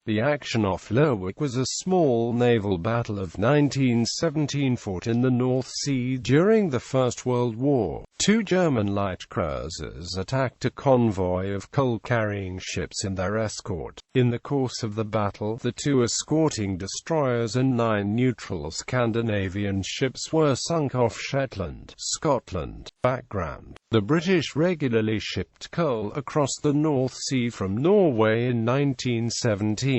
The action off Lerwick was a small naval battle of 1917 fought in the North Sea during the First World War. Two German light cruisers attacked a convoy of coal-carrying ships in their escort. In the course of the battle, the two escorting destroyers and 9 neutral Scandinavian ships were sunk off Shetland, Scotland. Background: the British regularly shipped coal across the North Sea from Norway in 1917.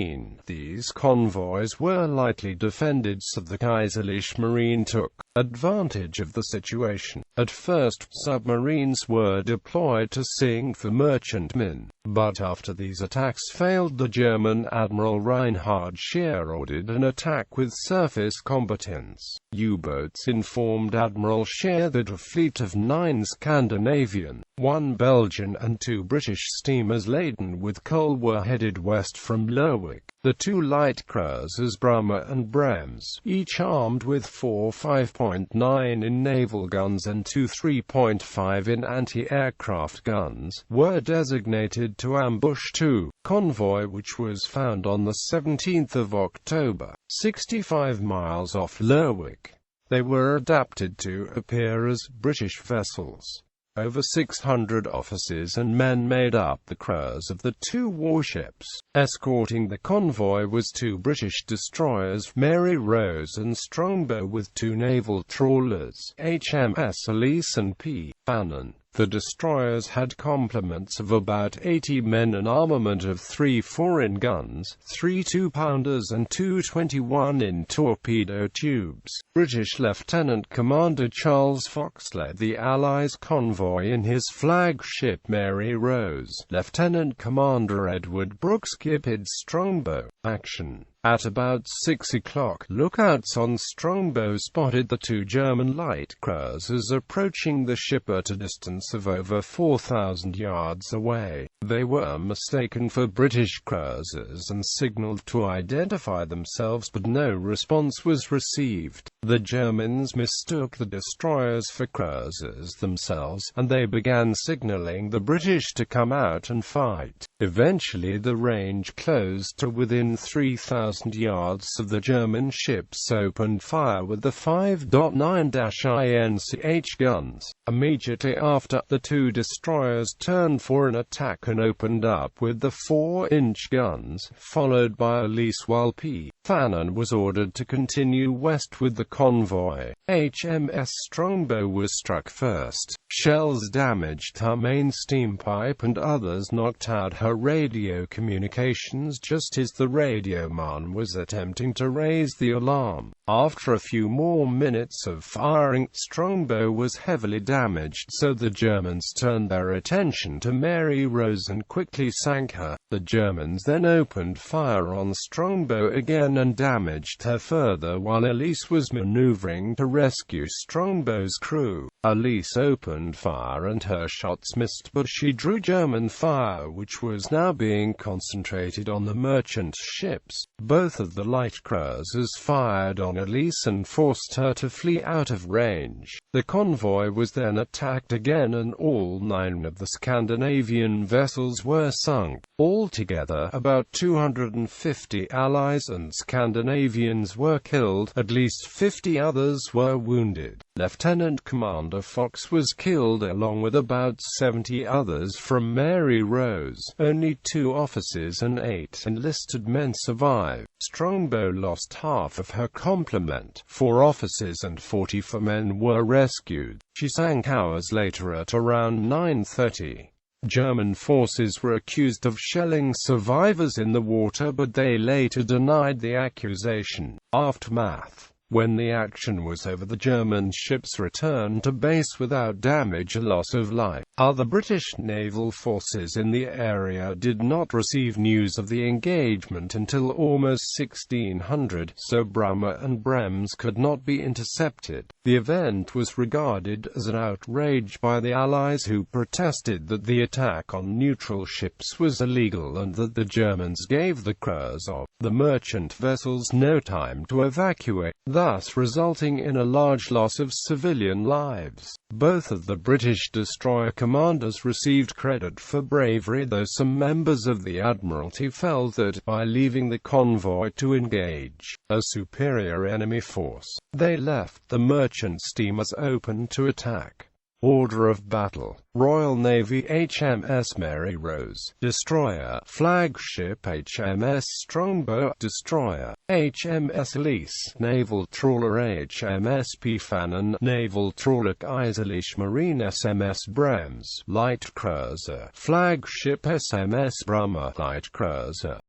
These convoys were lightly defended, so the Kaiserliche Marine took advantage of the situation. At first, submarines were deployed to sink the merchantmen, but after these attacks failed, the German Admiral Reinhard Scheer ordered an attack with surface combatants. U-boats informed Admiral Scheer that a fleet of 9 Scandinavian, 1 Belgian and 2 British steamers laden with coal were headed west from Lerwick. The two light cruisers Brummer and Brems, each armed with 4 5.9 in naval guns and 2 3.5 in anti-aircraft guns, were designated to ambush two convoy which was found on the 17th of October, 65 miles off Lerwick. They were adapted to appear as British vessels. Over 600 officers and men made up the crews of the two warships. Escorting the convoy was 2 British destroyers, Mary Rose and Strongbow, with 2 naval trawlers, HMS Elise and P. Fannin. The destroyers had complements of about 80 men, an armament of 3 4-in guns, 3 2-pounders and 2 21-in torpedo tubes. British Lieutenant Commander Charles Fox led the Allies' convoy in his flagship Mary Rose. Lieutenant Commander Edward Brooks guided Strongbow. Action. At about 6 o'clock, lookouts on Strongbow spotted the 2 German light cruisers approaching the ship at a distance of over 4,000 yards away. They were mistaken for British cruisers and signaled to identify themselves, but no response was received. The Germans mistook the destroyers for cruisers themselves, and they began signaling the British to come out and fight. Eventually the range closed to within 3,000 yards of the German ships opened fire with the 5.9-inch guns. Immediately after, the 2 destroyers turned for an attack and opened up with the 4-inch guns, followed by Elise, while P. Fannin was ordered to continue west with the convoy. HMS Strongbow was struck first. Shells damaged her main steam pipe and others knocked out her radio communications just as the radioman was attempting to raise the alarm. After a few more minutes of firing, Strongbow was heavily damaged, so the Germans turned their attention to Mary Rose and quickly sank her. The Germans then opened fire on Strongbow again and damaged her further while Elise was maneuvering to rescue Strongbow's crew. Elise opened fire and her shots missed, but she drew German fire which was now being concentrated on the merchant ships. Both of the light cruisers fired on Elise and forced her to flee out of range. The convoy was then attacked again and all 9 of the Scandinavian vessels were sunk. Altogether, about 250 Allies and Scandinavians were killed, at least 50 others were wounded. Lieutenant Commander Fox was killed along with about 70 others from Mary Rose. Only 2 officers and 8 enlisted men survived. Strongbow lost half of her complement. 4 officers and 44 men were rescued. She sank hours later at around 9:30. German forces were accused of shelling survivors in the water, but they later denied the accusation. Aftermath. When the action was over, the German ships returned to base without damage or loss of life. Other British naval forces in the area did not receive news of the engagement until almost 1600, so Brummer and Brems could not be intercepted. The event was regarded as an outrage by the Allies, who protested that the attack on neutral ships was illegal and that the Germans gave the crews of the merchant vessels no time to evacuate, thus resulting in a large loss of civilian lives. Both of the British destroyer commanders received credit for bravery, though some members of the Admiralty felt that, by leaving the convoy to engage a superior enemy force, they left the merchant steamers open to attack. Order of battle: Royal Navy HMS Mary Rose, destroyer; flagship HMS Strongbow, destroyer; HMS Elise, naval trawler; HMS Pfannon, naval trawler; Kaiserliche Marine SMS Brems, light cruiser; flagship SMS Brummer, light cruiser.